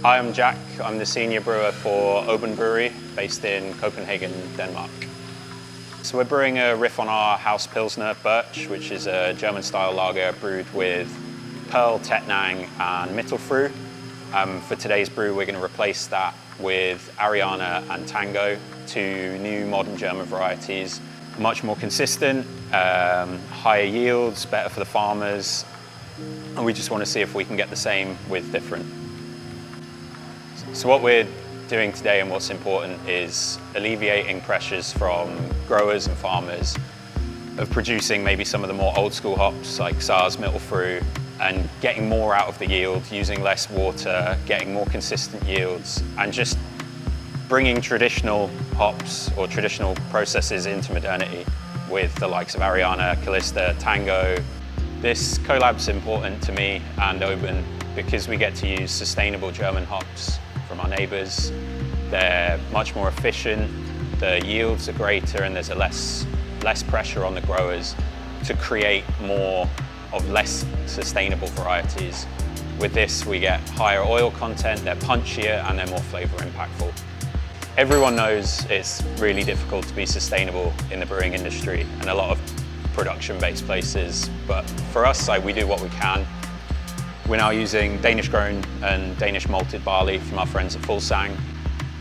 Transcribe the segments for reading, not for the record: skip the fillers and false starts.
Hi, I'm Jack. I'm the senior brewer for ÅBEN Brewery, based in Copenhagen, Denmark. So we're brewing a riff on our house Pilsner Birch, which is a German-style lager brewed with Pearl, Tettnang and Mittelfrüh. For today's brew, we're going to replace that with Ariana and Tango, two new modern German varieties. Much more consistent, higher yields, better for the farmers, and we just want to see if we can get the same with different. So what we're doing today and what's important is alleviating pressures from growers and farmers of producing maybe some of the more old school hops like Saaz, Mittelfrüh, and getting more out of the yield, using less water, getting more consistent yields, and just bringing traditional hops or traditional processes into modernity with the likes of Ariana, Callista, Tango. This collab's important to me and ÅBEN because we get to use sustainable German hops from our neighbours. They're much more efficient, the yields are greater, and there's a less pressure on the growers to create more of less sustainable varieties. With this, we get higher oil content, they're punchier, and they're more flavour impactful. Everyone knows it's really difficult to be sustainable in the brewing industry and a lot of production-based places, but for us, we do what we can. We're now using Danish-grown and Danish malted barley from our friends at Fuglsang.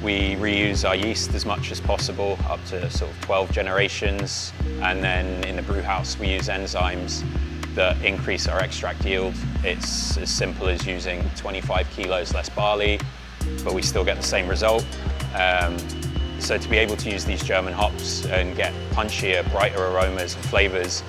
We reuse our yeast as much as possible, up to sort of 12 generations, and then in the brew house we use enzymes that increase our extract yield. It's as simple as using 25 kilos less barley, but we still get the same result. So to be able to use these German hops and get punchier, brighter aromas and flavours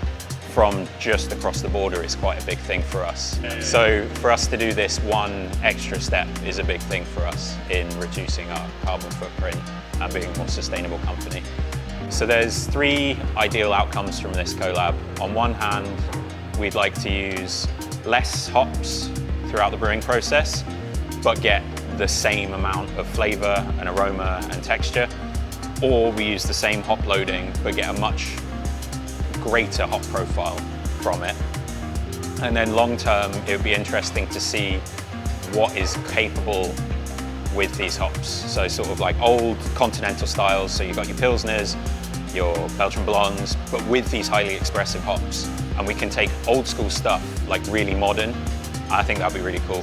from just across the border is quite a big thing for us. So for us to do this one extra step is a big thing for us in reducing our carbon footprint and being a more sustainable company. So there's three ideal outcomes from this collab. On one hand, we'd like to use less hops throughout the brewing process, but get the same amount of flavour and aroma and texture. Or we use the same hop loading, but get a much greater hop profile from it. And then long term, it would be interesting to see what is capable with these hops. So sort of like old continental styles, so you've got your Pilsners, your Belgian Blondes, but with these highly expressive hops. And we can take old school stuff, like really modern. I think that'd be really cool.